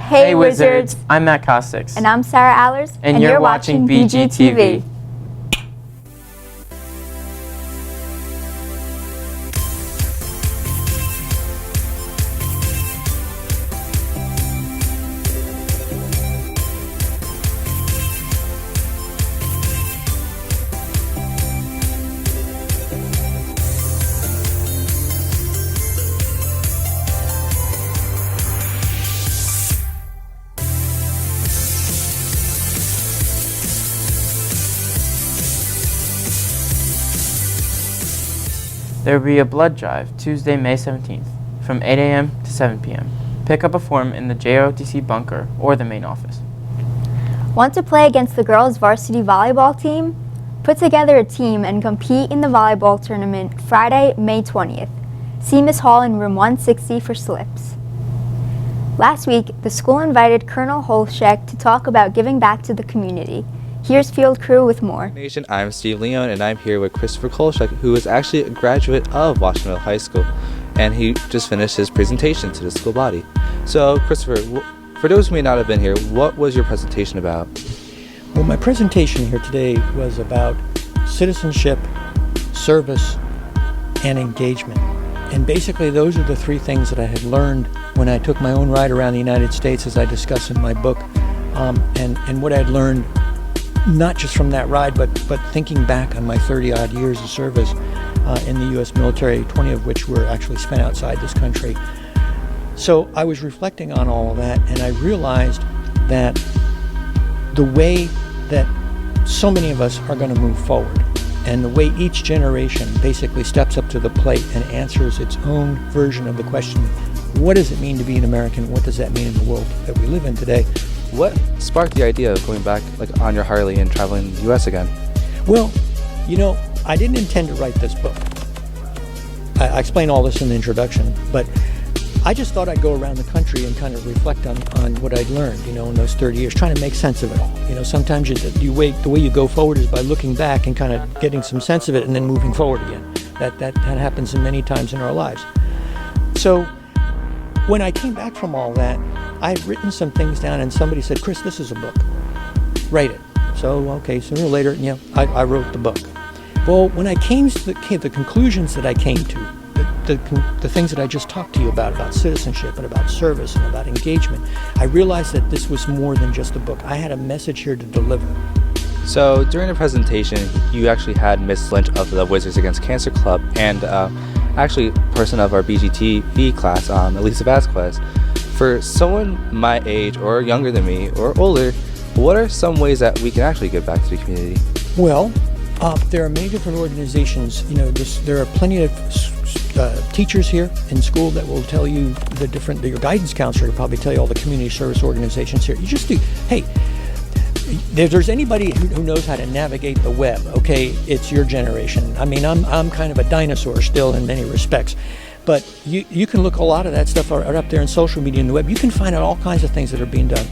Hey Wizards! I'm Matt Kostix. And I'm Sarah Allers. And you're watching BGTV. There will be a blood drive Tuesday, May 17th from 8 a.m. to 7 p.m. Pick up a form in the JROTC bunker or the main office. Want to play against the girls' varsity volleyball team? Put together a team and compete in the volleyball tournament Friday, May 20th. See Miss Hall in room 160 for slips. Last week, the school invited Colonel Holshek to talk about giving back to the community. Here's Field Crew with more. Nation, I'm Steve Leone, and I'm here with Christopher Kolchak, who is actually a graduate of Washington High School, and he just finished his presentation to the school body. So, Christopher, for those who may not have been here, what was your presentation about? Well, my presentation here today was about citizenship, service, and engagement. And basically, those are the three things that I had learned when I took my own ride around the United States, as I discuss in my book, and what I'd learned not just from that ride, but thinking back on my 30-odd years of service in the U.S. military, 20 of which were actually spent outside this country. So I was reflecting on all of that, and I realized that the way that so many of us are going to move forward, and the way each generation basically steps up to the plate and answers its own version of the question, what does it mean to be an American? What does that mean in the world that we live in today? What sparked the idea of going back on your Harley and traveling the U.S. again? Well, I didn't intend to write this book. I explain all this in the introduction, but I just thought I'd go around the country and kind of reflect on what I'd learned, in those 30 years, trying to make sense of it all. Sometimes the way you go forward is by looking back and kind of getting some sense of it and then moving forward again. That happens many times in our lives. So when I came back from all that, I'd written some things down, and somebody said, "Chris, this is a book. Write it." So, okay, sooner or later, I wrote the book. Well, when I came to the conclusions that I came to, the things that I just talked to you about citizenship and about service and about engagement, I realized that this was more than just a book. I had a message here to deliver. So during the presentation, you actually had Miss Lynch of the Wizards Against Cancer Club and actually a person of our BGTV class, Elisa Vasquez. For someone my age or younger than me or older, what are some ways that we can actually give back to the community? Well, there are many different organizations. There are plenty of teachers here in school that will tell you your guidance counselor will probably tell you all the community service organizations here. You just do, hey, if there's anybody who knows how to navigate the web, okay, it's your generation. I mean, I'm kind of a dinosaur still in many respects. But you can look a lot of that stuff up there in social media and the web. You can find out all kinds of things that are being done.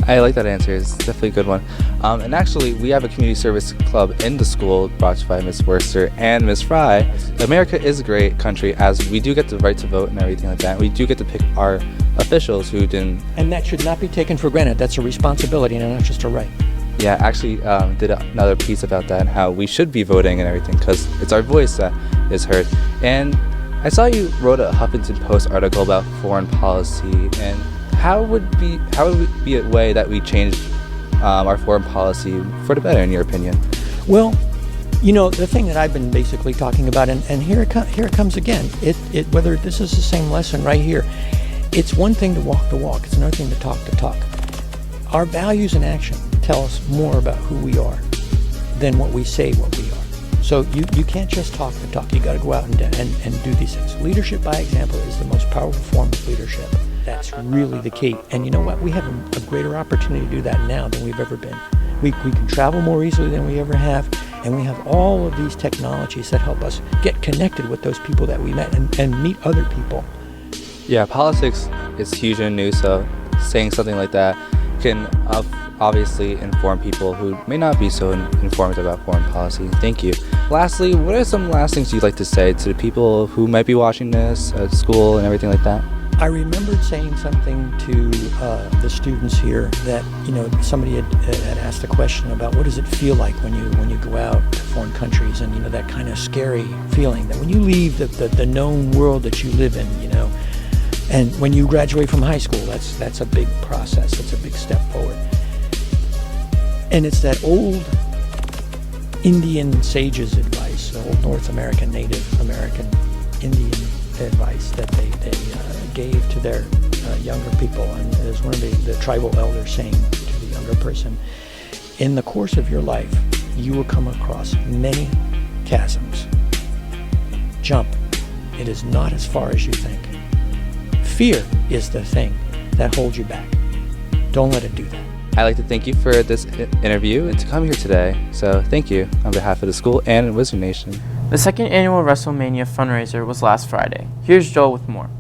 I like that answer. It's definitely a good one. And actually, we have a community service club in the school brought to you by Ms. Worcester and Ms. Fry. America is a great country, as we do get the right to vote and everything like that. We do get to pick our officials who didn't. And that should not be taken for granted. That's a responsibility and not just a right. Yeah, actually did another piece about that and how we should be voting and everything, because it's our voice that is heard. And I saw you wrote a Huffington Post article about foreign policy, and how would it be a way that we change our foreign policy for the better, in your opinion? Well, the thing that I've been basically talking about, and here it comes again. Whether this is the same lesson right here, it's one thing to walk the walk. It's another thing to talk the talk. Our values and action tell us more about who we are than what we say what we are. So you can't just talk the talk. You got to go out and do these things. Leadership by example is the most powerful form of leadership. That's really the key. And you know what? We have a greater opportunity to do that now than we've ever been. We can travel more easily than we ever have, and we have all of these technologies that help us get connected with those people that we met and meet other people. Yeah, politics is huge in the news, so saying something like that can obviously inform people who may not be so informed about foreign policy. Thank you. Lastly, what are some last things you'd like to say to the people who might be watching this at school and everything like that? I remembered saying something to the students here that, somebody had asked a question about what does it feel like when you go out to foreign countries, and, that kind of scary feeling that when you leave the known world that you live in, and when you graduate from high school, that's a big process, that's a big step forward. And it's that old Indian sage's advice, the old North American, Native American Indian advice that they gave to their younger people. And as one of the tribal elders saying to the younger person, in the course of your life, you will come across many chasms. Jump. It is not as far as you think. Fear is the thing that holds you back. Don't let it do that. I'd like to thank you for this interview and to come here today. So thank you on behalf of the school and Wizard Nation. The second annual WrestleMania fundraiser was last Friday. Here's Joel with more.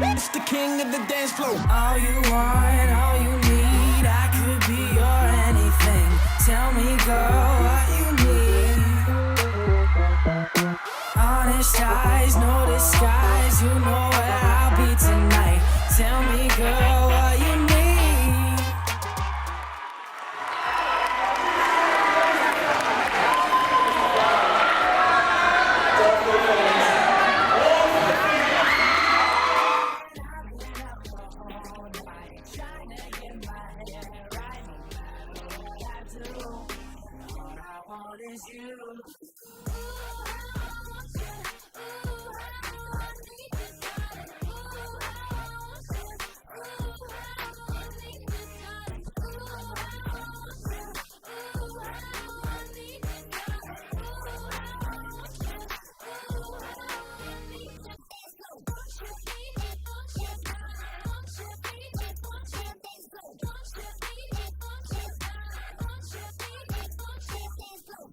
It's the king of the dance floor. All you want, all you need, I could be your anything. Tell me, girl, what you need. Honest eyes, no disguise, you know where I'll be tonight. Tell me, girl, what you need.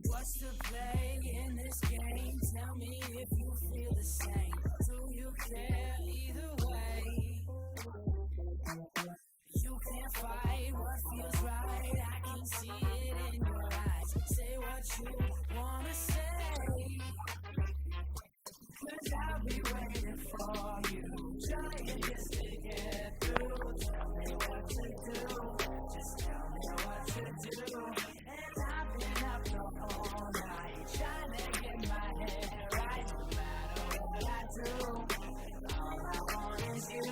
What's the play in this game? Tell me if you feel the same. Do you care either way? You can't fight what feels right. I can see it in your eyes. Say what you wanna say, 'cause I'll be waiting for you. Trying just to get through. Tell me what to do. Just tell me what to do. And I've been up all night trying to get my head right. No matter what I do, all I want is you.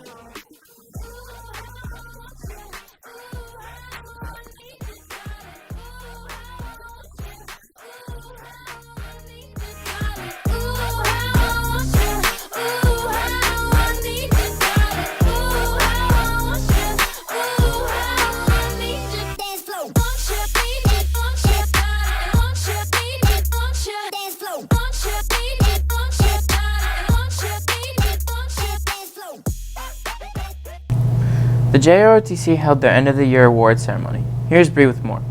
The JROTC held their end-of-the-year award ceremony. Here's Bree with more.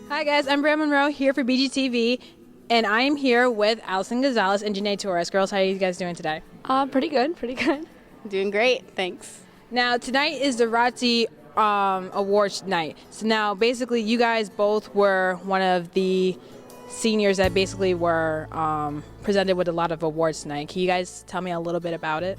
Hi guys, I'm Bram Monroe here for BGTV, and I am here with Allison Gonzalez and Janae Torres. Girls, how are you guys doing today? Pretty good. Doing great, thanks. Now, tonight is the JROTC awards night. So now, basically, you guys both were one of the seniors that basically were presented with a lot of awards tonight. Can you guys tell me a little bit about it?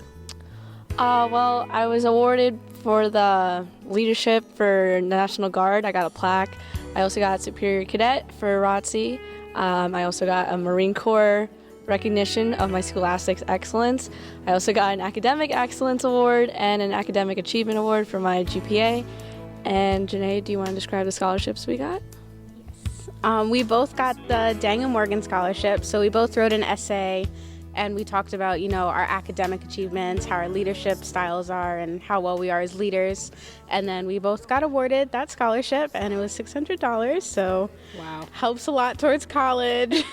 Well, I was awarded for the leadership for National Guard. I got a plaque. I also got Superior Cadet for ROTC. I also got a Marine Corps recognition of my scholastics excellence. I also got an Academic Excellence Award and an Academic Achievement Award for my GPA. And Janae, do you want to describe the scholarships we got? We both got the Daniel Morgan Scholarship, so we both wrote an essay and we talked about, our academic achievements, how our leadership styles are, and how well we are as leaders. And then we both got awarded that scholarship, and it was $600, so Wow. helps a lot towards college.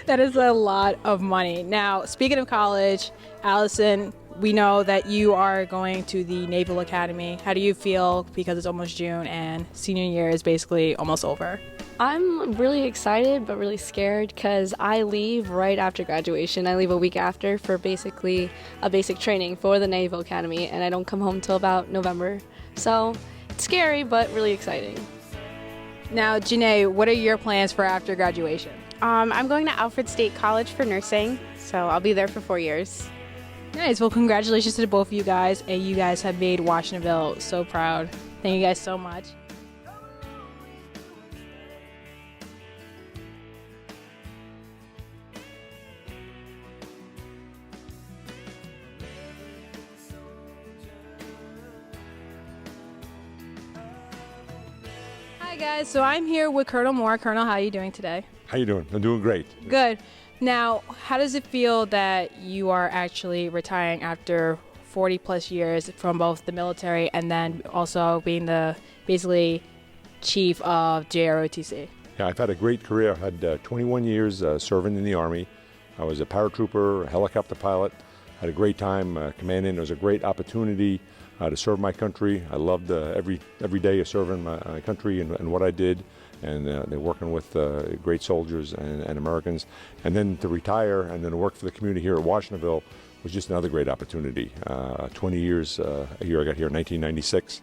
That is a lot of money. Now, speaking of college, Allison, we know that you are going to the Naval Academy. How do you feel because it's almost June and senior year is basically almost over? I'm really excited but really scared because I leave right after graduation. I leave a week after for basically a basic training for the Naval Academy, and I don't come home till about November. So it's scary but really exciting. Now, Janae, what are your plans for after graduation? I'm going to Alfred State College for nursing, so I'll be there for 4 years. Nice. Well, congratulations to both of you guys, and you guys have made Washingtonville so proud. Thank you guys so much. Hi guys, so I'm here with Colonel Moore. Colonel, how are you doing today? How you doing? I'm doing great. Good. Now, how does it feel that you are actually retiring after 40 plus years from both the military and then also being the basically chief of JROTC? Yeah, I've had a great career. I had 21 years serving in the Army. I was a paratrooper, a helicopter pilot. Had a great time commanding. It was a great opportunity to serve my country. I loved every day of serving my country and what I did, and working with great soldiers and Americans. And then to retire and then to work for the community here at Washingtonville was just another great opportunity. 20 years here. I got here in 1996.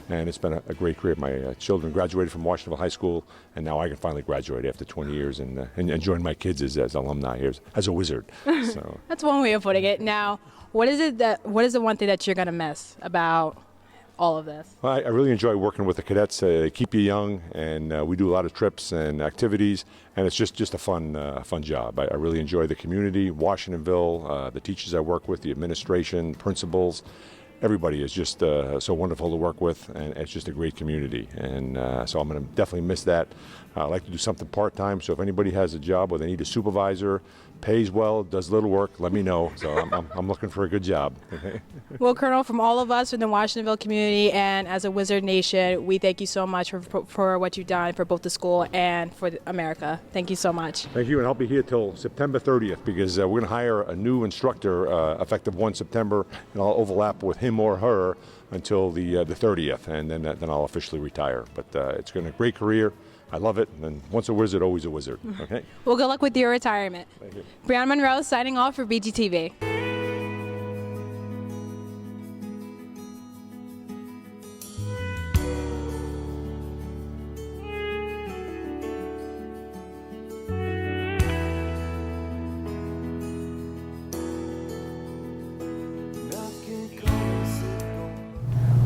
And it's been a great career. My children graduated from Washingtonville High School, and now I can finally graduate after 20 years and join my kids as alumni here as a wizard. So That's one way of putting it. Now, what is the one thing that you're going to miss about all of this? well, I really enjoy working with the cadets. They keep you young, and we do a lot of trips and activities, and it's just a fun job. I really enjoy the community, Washingtonville, the teachers I work with, the administration, principals. Everybody is just so wonderful to work with, and it's just a great community. And so I'm going to definitely miss that. I like to do something part-time, so if anybody has a job where they need a supervisor, pays well, does little work, let me know. So I'm looking for a good job. Well, Colonel, from all of us in the Washingtonville community and as a Wizard Nation, we thank you so much for what you've done for both the school and for America. Thank you so much. Thank you, and I'll be here till September 30th because we're going to hire a new instructor effective 1 September, and I'll overlap with him or her until the 30th, and then I'll officially retire. But it's been a great career. I love it, and once a wizard, always a wizard. Okay. Well, good luck with your retirement. Thank you. Brianna Monroe signing off for BGTV.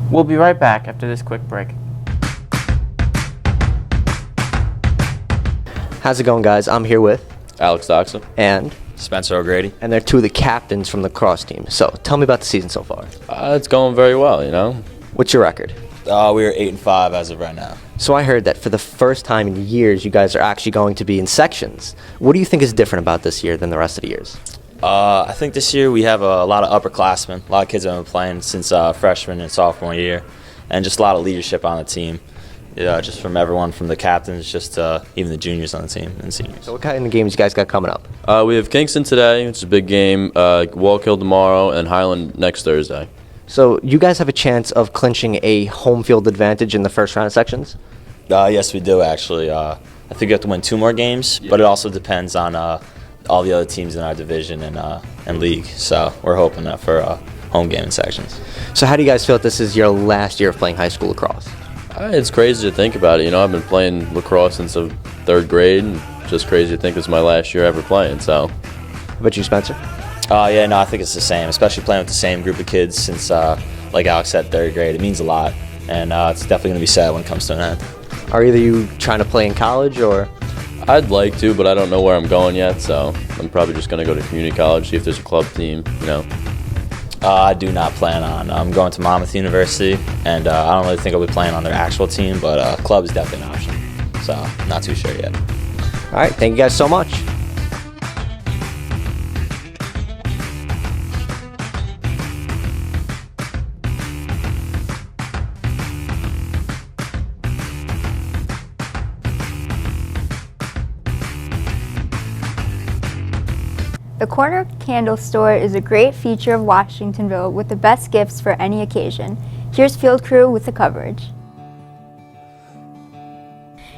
We'll be right back after this quick break. How's it going, guys? I'm here with Alex Doxa. and Spencer O'Grady. and they're two of the captains from the Lacrosse team. So tell me about the season so far. It's going very well, you know. What's your record? We are 8-5 as of right now. So I heard that for the first time in years, you guys are actually going to be in sections. What do you think is different about this year than the rest of the years? I think this year we have a lot of upperclassmen. A lot of kids have been playing since freshman and sophomore year, and just a lot of leadership on the team. Just from everyone, from the captains, just even the juniors on the team and seniors. So what kind of games you guys got coming up? We have Kingston today, which is a big game, Wallkill tomorrow, and Highland next Thursday. So you guys have a chance of clinching a home field advantage in the first round of sections? Yes, we do, actually. I think we have to win 2 more games, but it also depends on all the other teams in our division and league. So we're hoping that for home game in sections. So how do you guys feel that this is your last year of playing high school lacrosse? It's crazy to think about it. You know, I've been playing lacrosse since the 3rd grade, and just crazy to think it's my last year ever playing. So, How about you, Spencer? Yeah, no, I think it's the same, especially playing with the same group of kids since, like Alex said, 3rd grade. It means a lot, and it's definitely going to be sad when it comes to an end. Are either you trying to play in college or? I'd like to, but I don't know where I'm going yet. So I'm probably just going to go to community college, see if there's a club team. You know. I do not plan on. I'm going to Monmouth University, and I don't really think I'll be playing on their actual team, but club is definitely an option. So not too sure yet. All right, thank you guys so much. The Corner Candle Store is a great feature of Washingtonville with the best gifts for any occasion. Here's Field Crew with the coverage.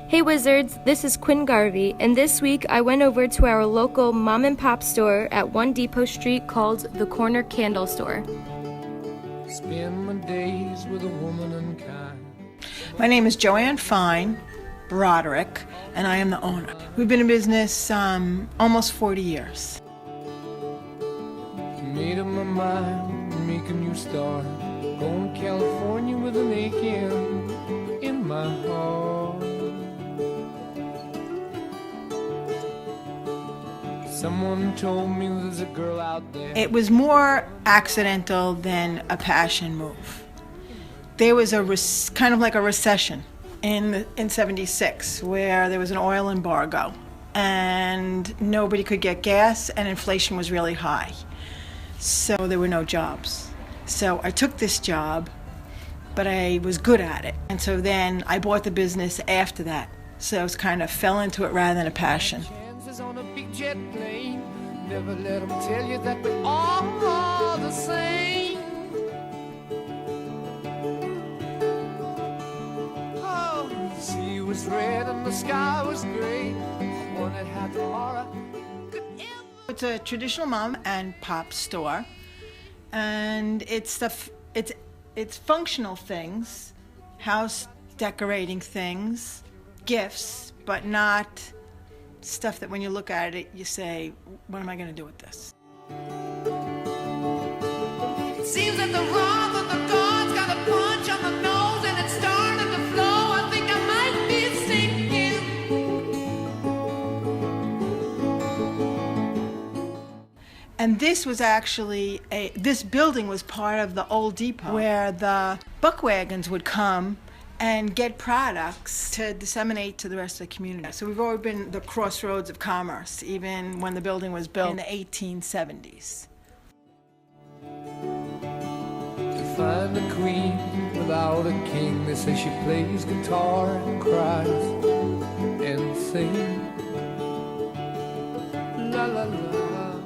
Hey Wizards, this is Quinn Garvey, and this week I went over to our local mom and pop store at 1 Depot Street called the Corner Candle Store. Spend my days with a woman unkind. My name is Joanne Fine Broderick, and I am the owner. We've been in business almost 40 years. Made up my mind to make a new start. Going to California with an aching in my heart. Someone told me there's a girl out there. It was more accidental than a passion move. There was kind of like a recession in 76 where there was an oil embargo and nobody could get gas and inflation was really high. So there were no jobs. So I took this job, but I was good at it. And so then I bought the business after that. So it kind of fell into it rather than a passion. On a big jet plane, never let them tell you that we're all the same. Oh, the sea was red and the sky was gray. I wondered how tomorrow could ever. It's a traditional mom and pop store, and it's functional things, house decorating things, gifts, but not stuff that when you look at it, you say, what am I going to do with this? It seems that the wrath of the gods got a punch on the nose and it started to flow. I think I might be sinking. And this was actually, this building was part of the old depot where the buck wagons would come and get products to disseminate to the rest of the community. So we've always been the crossroads of commerce, even when the building was built in the 1870s. To find a queen without a king, they say she plays guitar and cries and sings. La la la.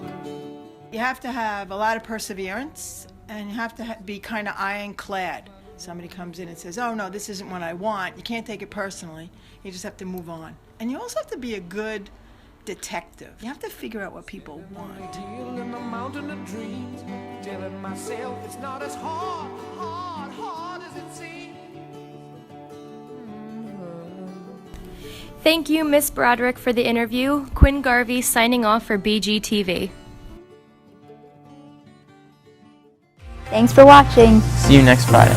You have to have a lot of perseverance, and you have to be kind of ironclad. Somebody comes in and says, oh no, this isn't what I want. You can't take it personally. You just have to move on. And you also have to be a good detective. You have to figure out what people want. In the mountain of dreams, telling myself it's not as hard as it seems. Thank you, Miss Broderick, for the interview. Quinn Garvey signing off for BGTV. Thanks for watching. See you next Friday.